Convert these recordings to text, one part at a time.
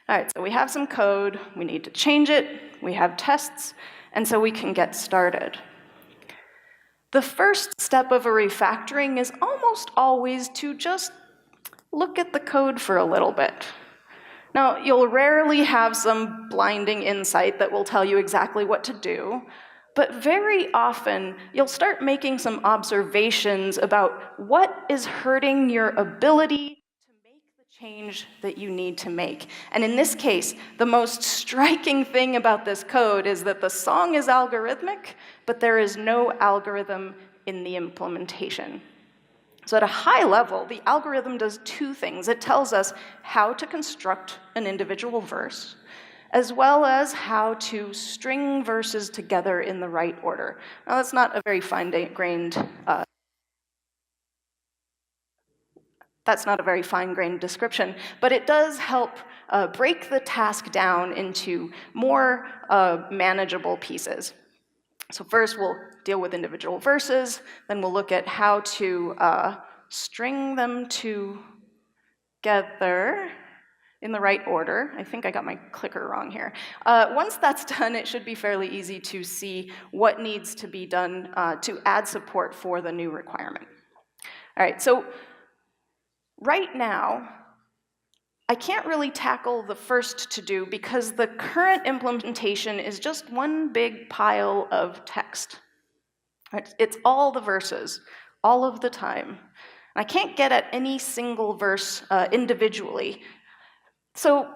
All right, so we have some code, we need to change it, we have tests, and so we can get started. The first step of a refactoring is almost always to just look at the code for a little bit. Now, you'll rarely have some blinding insight that will tell you exactly what to do, but very often you'll start making some observations about what is hurting your ability to make the change that you need to make. And in this case, the most striking thing about this code is that the song is algorithmic, but there is no algorithm in the implementation. So at a high level, the algorithm does two things. It tells us how to construct an individual verse, as well as how to string verses together in the right order. Now, that's not a very fine-grained description, but it does help break the task down into more manageable pieces. So first, we'll deal with individual verses, then we'll look at how to string them together in the right order. I think I got my clicker wrong here. Once that's done, it should be fairly easy to see what needs to be done to add support for the new requirement. All right, so right now, I can't really tackle the first to-do because the current implementation is just one big pile of text. It's all the verses, all of the time. I can't get at any single verse individually. So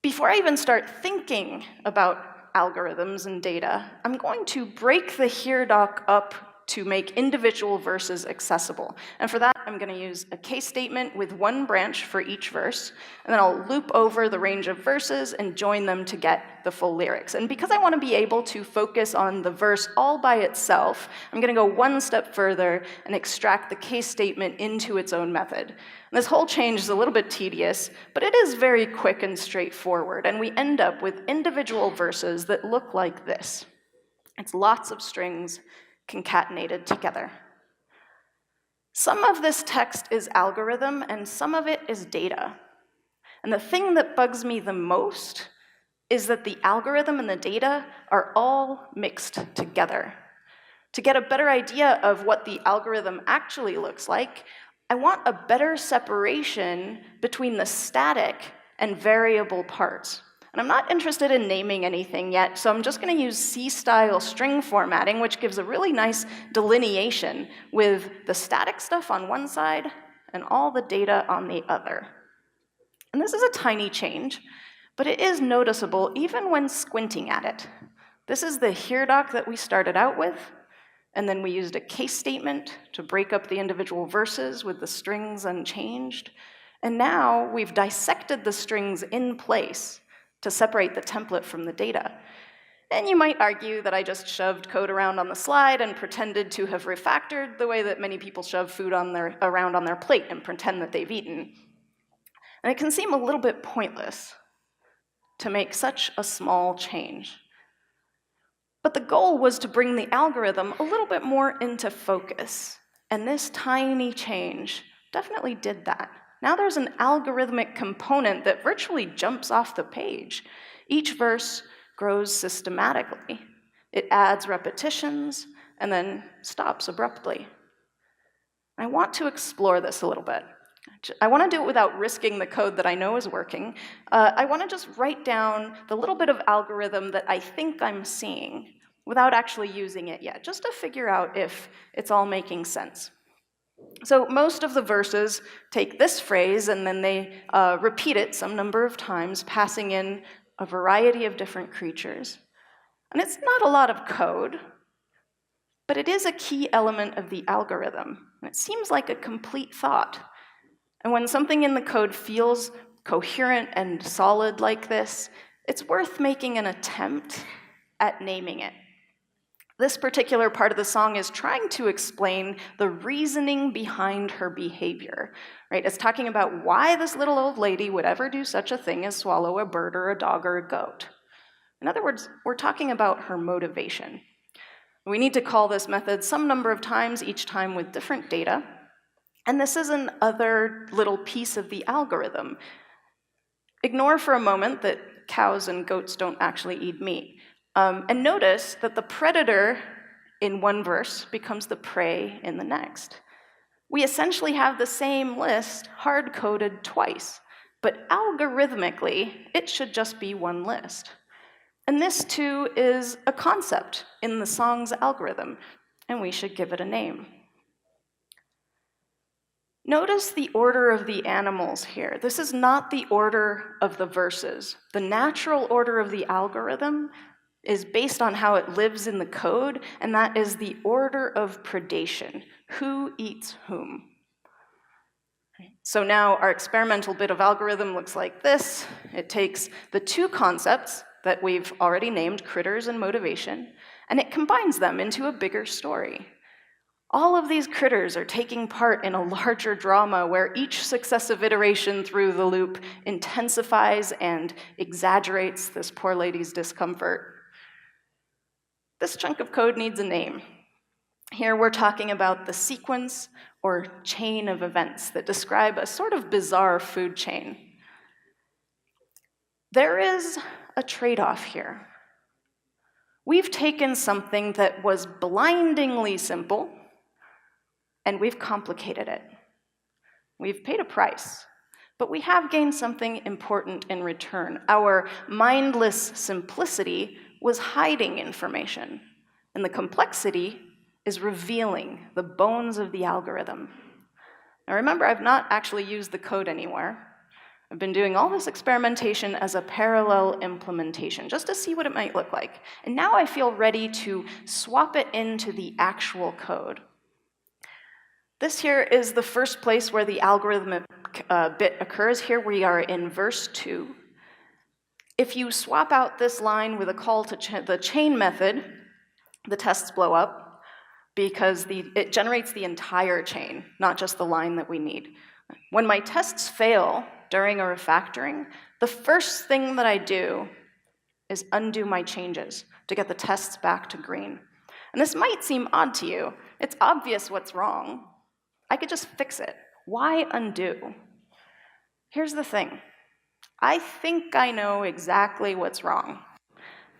before I even start thinking about algorithms and data, I'm going to break the here doc up to make individual verses accessible. And for that, I'm going to use a case statement with one branch for each verse, and then I'll loop over the range of verses and join them to get the full lyrics. And because I want to be able to focus on the verse all by itself, I'm going to go one step further and extract the case statement into its own method. And this whole change is a little bit tedious, but it is very quick and straightforward, and we end up with individual verses that look like this. It's lots of strings concatenated together. Some of this text is algorithm, and some of it is data. And the thing that bugs me the most is that the algorithm and the data are all mixed together. To get a better idea of what the algorithm actually looks like, I want a better separation between the static and variable parts. And I'm not interested in naming anything yet, so I'm just going to use C-style string formatting, which gives a really nice delineation with the static stuff on one side and all the data on the other. And this is a tiny change, but it is noticeable even when squinting at it. This is the here doc that we started out with, and then we used a case statement to break up the individual verses with the strings unchanged. And now we've dissected the strings in place to separate the template from the data. And you might argue that I just shoved code around on the slide and pretended to have refactored the way that many people shove food around on their plate and pretend that they've eaten. And it can seem a little bit pointless to make such a small change. But the goal was to bring the algorithm a little bit more into focus. And this tiny change definitely did that. Now there's an algorithmic component that virtually jumps off the page. Each verse grows systematically. It adds repetitions and then stops abruptly. I want to explore this a little bit. I want to do it without risking the code that I know is working. I want to just write down the little bit of algorithm that I think I'm seeing without actually using it yet, just to figure out if it's all making sense. So most of the verses take this phrase and then they repeat it some number of times, passing in a variety of different creatures. And it's not a lot of code, but it is a key element of the algorithm. And it seems like a complete thought. And when something in the code feels coherent and solid like this, it's worth making an attempt at naming it. This particular part of the song is trying to explain the reasoning behind her behavior, right? It's talking about why this little old lady would ever do such a thing as swallow a bird or a dog or a goat. In other words, we're talking about her motivation. We need to call this method some number of times, each time with different data. And this is another little piece of the algorithm. Ignore for a moment that cows and goats don't actually eat meat. And notice that the predator in one verse becomes the prey in the next. We essentially have the same list hard-coded twice, but algorithmically, it should just be one list. And this, too, is a concept in the song's algorithm, and we should give it a name. Notice the order of the animals here. This is not the order of the verses. The natural order of the algorithm is based on how it lives in the code, and that is the order of predation. Who eats whom? So now our experimental bit of algorithm looks like this. It takes the two concepts that we've already named, critters and motivation, and it combines them into a bigger story. All of these critters are taking part in a larger drama where each successive iteration through the loop intensifies and exaggerates this poor lady's discomfort. This chunk of code needs a name. Here we're talking about the sequence or chain of events that describe a sort of bizarre food chain. There is a trade-off here. We've taken something that was blindingly simple, and we've complicated it. We've paid a price, but we have gained something important in return. Our mindless simplicity was hiding information, and the complexity is revealing the bones of the algorithm. Now remember, I've not actually used the code anywhere. I've been doing all this experimentation as a parallel implementation, just to see what it might look like. And now I feel ready to swap it into the actual code. This here is the first place where the algorithmic bit occurs. Here we are in verse 2. If you swap out this line with a call to the chain method, the tests blow up because it generates the entire chain, not just the line that we need. When my tests fail during a refactoring, the first thing that I do is undo my changes to get the tests back to green. And this might seem odd to you. It's obvious what's wrong. I could just fix it. Why undo? Here's the thing. I think I know exactly what's wrong,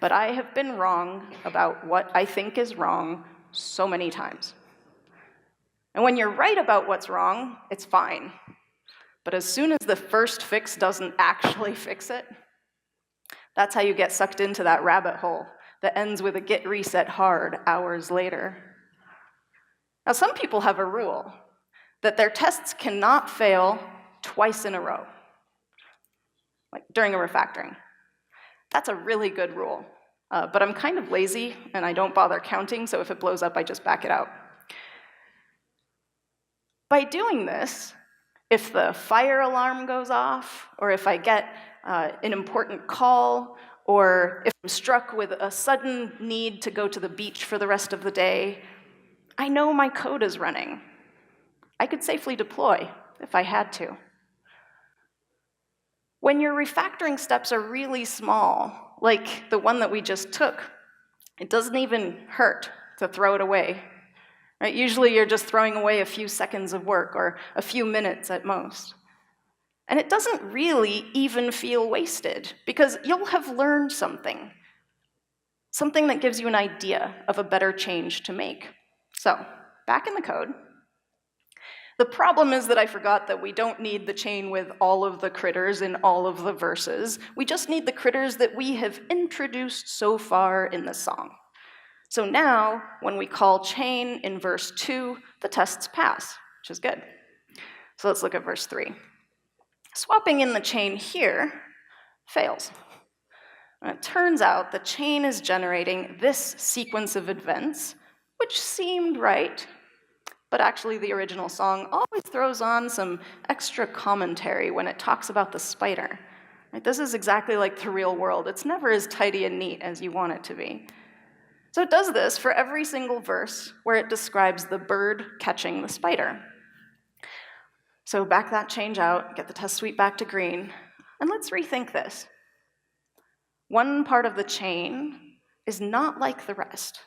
but I have been wrong about what I think is wrong so many times. And when you're right about what's wrong, it's fine. But as soon as the first fix doesn't actually fix it, that's how you get sucked into that rabbit hole that ends with a git reset hard hours later. Now, some people have a rule that their tests cannot fail twice in a row, like during a refactoring. That's a really good rule, but I'm kind of lazy and I don't bother counting, so if it blows up, I just back it out. By doing this, if the fire alarm goes off, or if I get an important call, or if I'm struck with a sudden need to go to the beach for the rest of the day, I know my code is running. I could safely deploy if I had to. When your refactoring steps are really small, like the one that we just took, it doesn't even hurt to throw it away. Right? Usually you're just throwing away a few seconds of work or a few minutes at most. And it doesn't really even feel wasted because you'll have learned something that gives you an idea of a better change to make. So, back in the code. The problem is that I forgot that we don't need the chain with all of the critters in all of the verses. We just need the critters that we have introduced so far in the song. So now, when we call chain in verse 2, the tests pass, which is good. So let's look at verse 3. Swapping in the chain here fails. And it turns out the chain is generating this sequence of events, which seemed right, but actually the original song always throws on some extra commentary when it talks about the spider. Right? This is exactly like the real world. It's never as tidy and neat as you want it to be. So it does this for every single verse where it describes the bird catching the spider. So back that change out, get the test suite back to green, and let's rethink this. One part of the chain is not like the rest.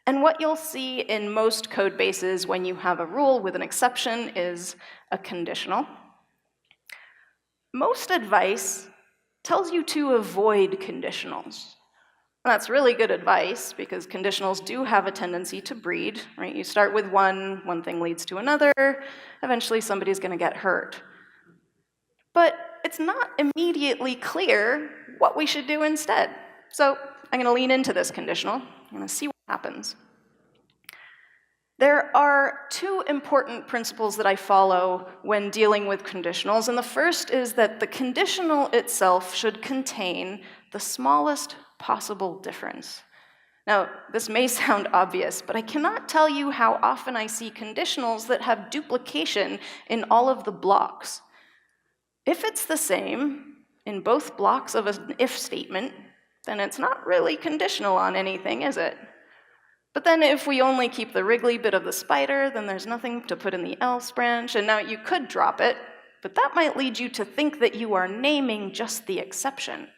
And what you'll see in most code bases when you have a rule with an exception is a conditional. Most advice tells you to avoid conditionals. That's really good advice because conditionals do have a tendency to breed, right? You start with one thing leads to another, eventually somebody's going to get hurt. But it's not immediately clear what we should do instead. So I'm going to lean into this conditional. I'm going to see what happens. There are two important principles that I follow when dealing with conditionals, and the first is that the conditional itself should contain the smallest possible difference. Now, this may sound obvious, but I cannot tell you how often I see conditionals that have duplication in all of the blocks. If it's the same in both blocks of an if statement, then it's not really conditional on anything, is it? But then if we only keep the wriggly bit of the spider, then there's nothing to put in the else branch, and now you could drop it, but that might lead you to think that you are naming just the exception,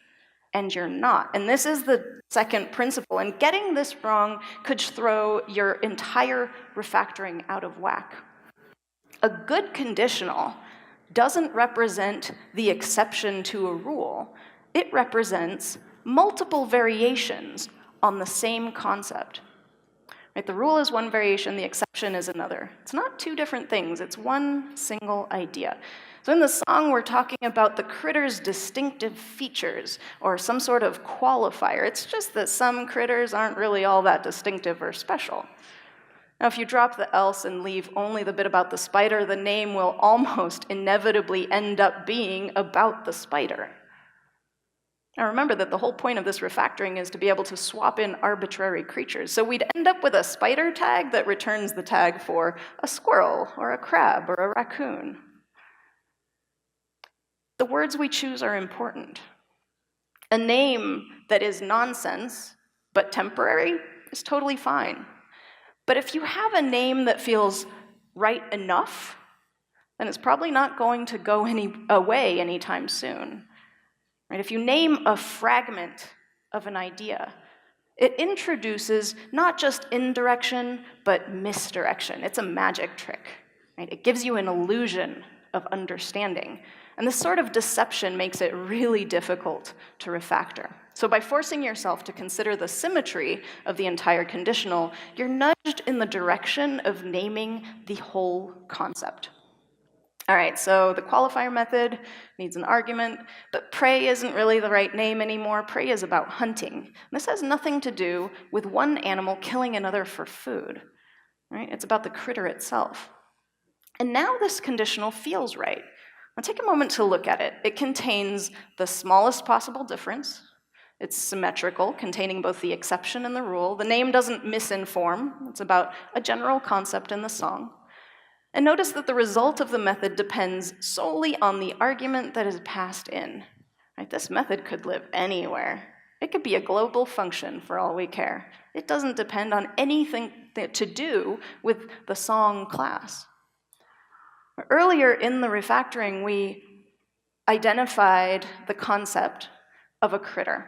and you're not. And this is the second principle, and getting this wrong could throw your entire refactoring out of whack. A good conditional doesn't represent the exception to a rule. It represents multiple variations on the same concept. Right, the rule is one variation, the exception is another. It's not two different things, it's one single idea. So in the song, we're talking about the critter's distinctive features, or some sort of qualifier. It's just that some critters aren't really all that distinctive or special. Now, if you drop the else and leave only the bit about the spider, the name will almost inevitably end up being about the spider. Now remember that the whole point of this refactoring is to be able to swap in arbitrary creatures. So we'd end up with a spider tag that returns the tag for a squirrel, or a crab, or a raccoon. The words we choose are important. A name that is nonsense, but temporary, is totally fine. But if you have a name that feels right enough, then it's probably not going to go away anytime soon. Right? If you name a fragment of an idea, it introduces not just indirection, but misdirection. It's a magic trick. Right? It gives you an illusion of understanding. And this sort of deception makes it really difficult to refactor. So by forcing yourself to consider the symmetry of the entire conditional, you're nudged in the direction of naming the whole concept. All right, so the qualifier method needs an argument, but prey isn't really the right name anymore. Prey is about hunting. This has nothing to do with one animal killing another for food. Right? It's about the critter itself. And now this conditional feels right. Now take a moment to look at it. It contains the smallest possible difference. It's symmetrical, containing both the exception and the rule. The name doesn't misinform. It's about a general concept in the song. And notice that the result of the method depends solely on the argument that is passed in. Right? This method could live anywhere. It could be a global function for all we care. It doesn't depend on anything to do with the song class. Earlier in the refactoring, we identified the concept of a critter.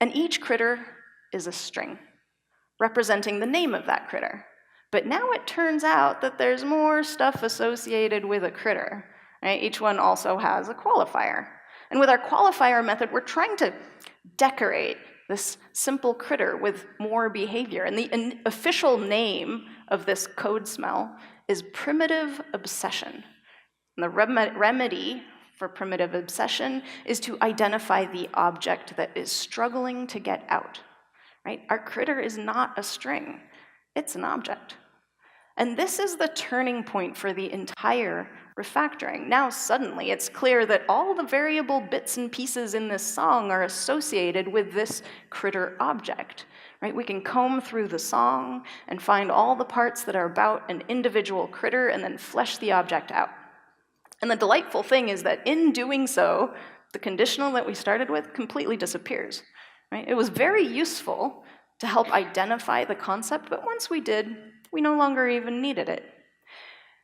And each critter is a string, representing the name of that critter. But now it turns out that there's more stuff associated with a critter. Right? Each one also has a qualifier. And with our qualifier method, we're trying to decorate this simple critter with more behavior. And the official name of this code smell is primitive obsession. And the remedy for primitive obsession is to identify the object that is struggling to get out. Right? Our critter is not a string. It's an object. And this is the turning point for the entire refactoring. Now suddenly it's clear that all the variable bits and pieces in this song are associated with this critter object. Right? We can comb through the song and find all the parts that are about an individual critter and then flesh the object out. And the delightful thing is that in doing so, the conditional that we started with completely disappears. Right? It was very useful to help identify the concept, but once we did, we no longer even needed it.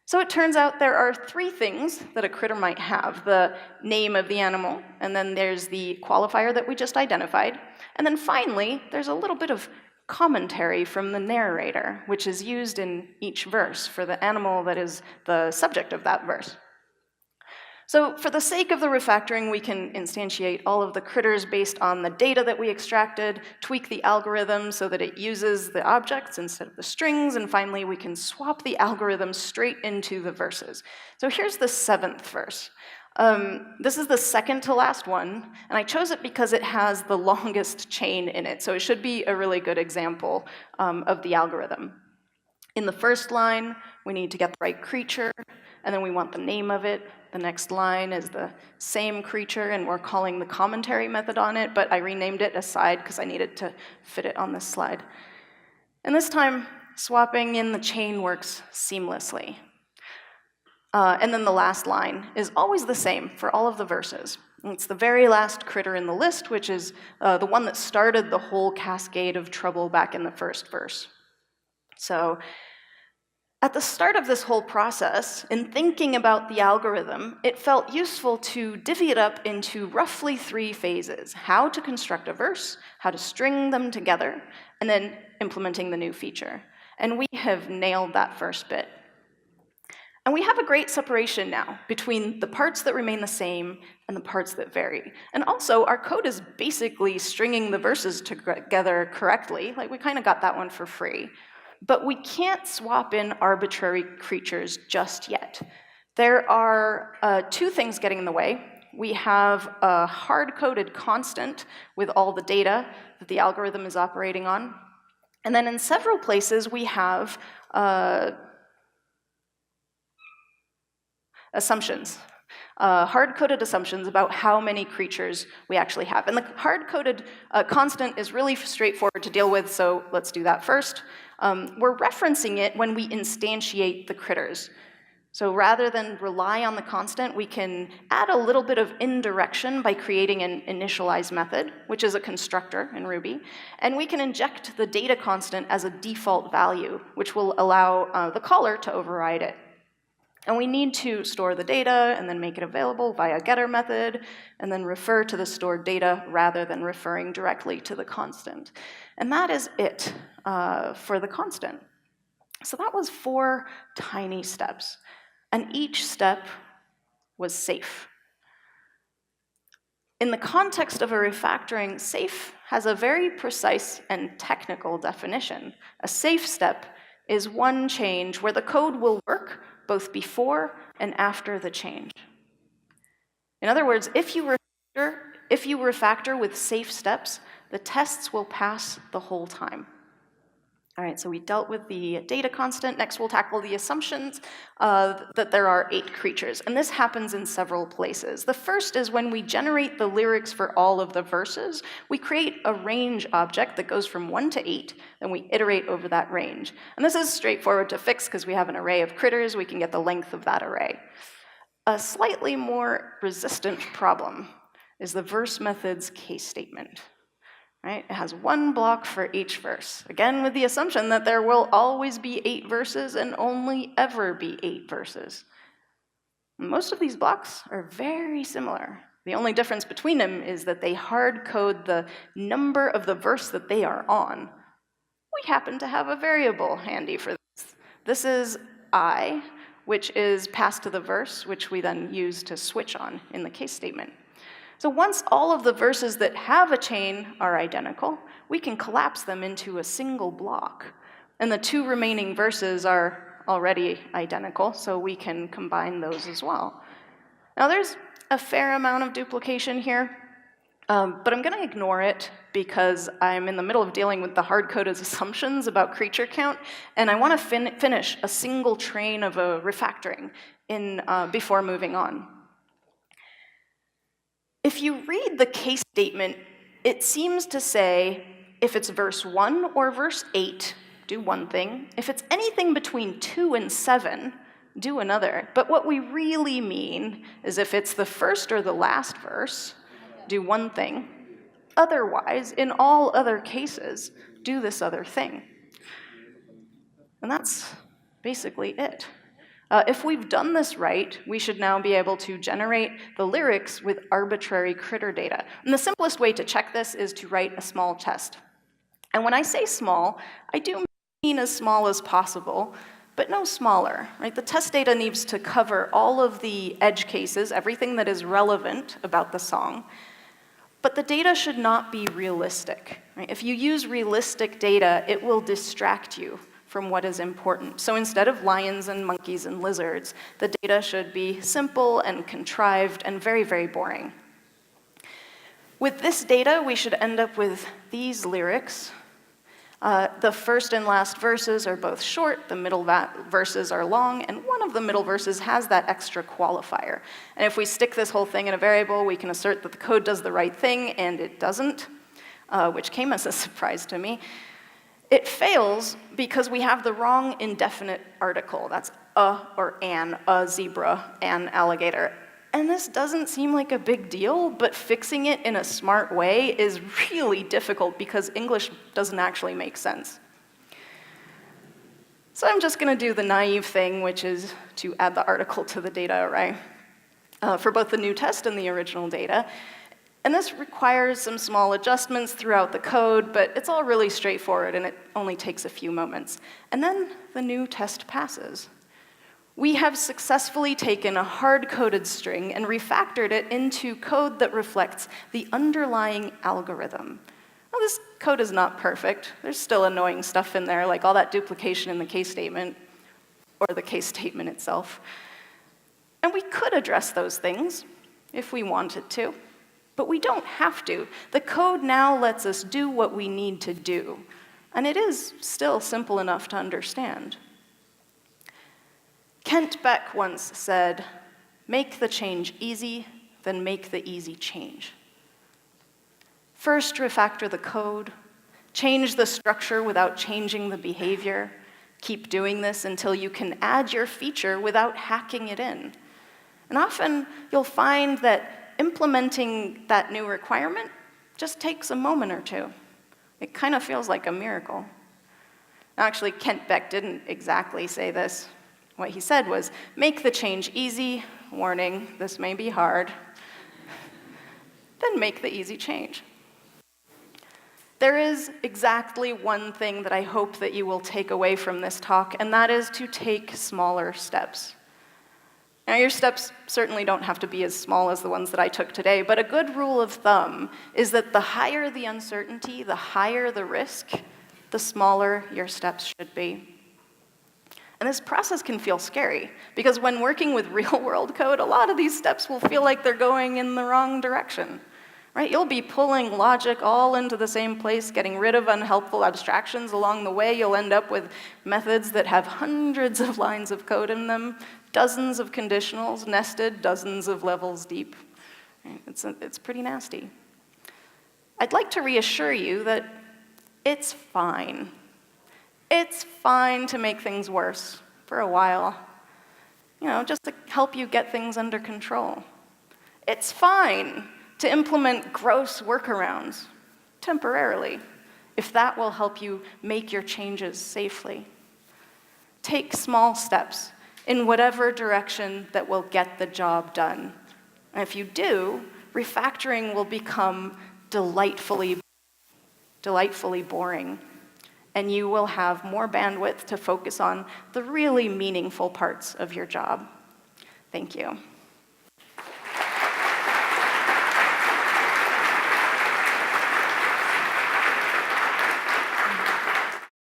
So it turns out there are three things that a critter might have: the name of the animal, and then there's the qualifier that we just identified, and then finally, there's a little bit of commentary from the narrator, which is used in each verse for the animal that is the subject of that verse. So for the sake of the refactoring, we can instantiate all of the critters based on the data that we extracted, tweak the algorithm so that it uses the objects instead of the strings, and finally we can swap the algorithm straight into the verses. So here's the 7th verse. This is the second to last one, and I chose it because it has the longest chain in it, so it should be a really good example of the algorithm. In the first line, we need to get the right creature, and then we want the name of it. The next line is the same creature, and we're calling the commentary method on it, but I renamed it aside because I needed to fit it on this slide. And this time, swapping in the chain works seamlessly. And then the last line is always the same for all of the verses. And it's the very last critter in the list, which is the one that started the whole cascade of trouble back in the first verse. So at the start of this whole process, in thinking about the algorithm, it felt useful to divvy it up into roughly 3 phases: how to construct a verse, how to string them together, and then implementing the new feature. And we have nailed that first bit. And we have a great separation now between the parts that remain the same and the parts that vary. And also, our code is basically stringing the verses together correctly. Like, we kind of got that one for free. But we can't swap in arbitrary creatures just yet. There are 2 things getting in the way. We have a hard-coded constant with all the data that the algorithm is operating on. And then in several places, we have assumptions. Hard-coded assumptions about how many creatures we actually have. And the hard-coded constant is really straightforward to deal with, so let's do that first. We're referencing it when we instantiate the critters. So rather than rely on the constant, we can add a little bit of indirection by creating an initialize method, which is a constructor in Ruby. And we can inject the data constant as a default value, which will allow the caller to override it. And we need to store the data and then make it available via getter method, and then refer to the stored data rather than referring directly to the constant. And that is it for the constant. So that was 4 tiny steps, and each step was safe. In the context of a refactoring, safe has a very precise and technical definition. A safe step is one change where the code will work both before and after the change. In other words, if you refactor with safe steps, the tests will pass the whole time. All right, so we dealt with the data constant. Next, we'll tackle the assumptions that there are 8 creatures, and this happens in several places. The first is when we generate the lyrics for all of the verses, we create a range object that goes from 1 to 8, and we iterate over that range. And this is straightforward to fix because we have an array of critters. We can get the length of that array. A slightly more resistant problem is the verse method's case statement. Right? It has 1 block for each verse, again with the assumption that there will always be 8 verses and only ever be 8 verses. Most of these blocks are very similar. The only difference between them is that they hard code the number of the verse that they are on. We happen to have a variable handy for this. This is I, which is passed to the verse, which we then use to switch on in the case statement. So once all of the verses that have a chain are identical, we can collapse them into a single block. And the 2 remaining verses are already identical, so we can combine those as well. Now there's a fair amount of duplication here, but I'm going to ignore it because I'm in the middle of dealing with the hard-coded assumptions about creature count, and I want to finish a single train of a refactoring before moving on. If you read the case statement, it seems to say if it's verse 1 or verse 8, do one thing. If it's anything between 2 and 7, do another. But what we really mean is if it's the first or the last verse, do one thing. Otherwise, in all other cases, do this other thing. And that's basically it. If we've done this right, we should now be able to generate the lyrics with arbitrary critter data. And the simplest way to check this is to write a small test. And when I say small, I do mean as small as possible, but no smaller, right? The test data needs to cover all of the edge cases, everything that is relevant about the song, but the data should not be realistic, right? If you use realistic data, it will distract you from what is important. So instead of lions and monkeys and lizards, the data should be simple and contrived and very, very boring. With this data, we should end up with these lyrics. The first and last verses are both short, the middle verses are long, and one of the middle verses has that extra qualifier. And if we stick this whole thing in a variable, we can assert that the code does the right thing, and it doesn't, which came as a surprise to me. It fails because we have the wrong indefinite article. That's a or an, a zebra, an alligator. And this doesn't seem like a big deal, but fixing it in a smart way is really difficult because English doesn't actually make sense. So I'm just going to do the naive thing, which is to add the article to the data array for both the new test and the original data. And this requires some small adjustments throughout the code, but it's all really straightforward, and it only takes a few moments. And then the new test passes. We have successfully taken a hard-coded string and refactored it into code that reflects the underlying algorithm. Now, this code is not perfect. There's still annoying stuff in there, like all that duplication in the case statement, or the case statement itself. And we could address those things if we wanted to. But we don't have to. The code now lets us do what we need to do. And it is still simple enough to understand. Kent Beck once said, "Make the change easy, then make the easy change." First, refactor the code. Change the structure without changing the behavior. Keep doing this until you can add your feature without hacking it in. And often, you'll find that implementing that new requirement just takes a moment or two. It kind of feels like a miracle. Actually, Kent Beck didn't exactly say this. What he said was, make the change easy, warning, this may be hard, then make the easy change. There is exactly one thing that I hope that you will take away from this talk, and that is to take smaller steps. Now, your steps certainly don't have to be as small as the ones that I took today, but a good rule of thumb is that the higher the uncertainty, the higher the risk, the smaller your steps should be. And this process can feel scary, because when working with real-world code, a lot of these steps will feel like they're going in the wrong direction. Right? You'll be pulling logic all into the same place, getting rid of unhelpful abstractions along the way. You'll end up with methods that have hundreds of lines of code in them, dozens of conditionals nested dozens of levels deep. It's pretty nasty. I'd like to reassure you that it's fine. It's fine to make things worse for a while, just to help you get things under control. It's fine to implement gross workarounds temporarily, if that will help you make your changes safely. Take small steps in whatever direction that will get the job done. And if you do, refactoring will become delightfully boring, and you will have more bandwidth to focus on the really meaningful parts of your job. Thank you.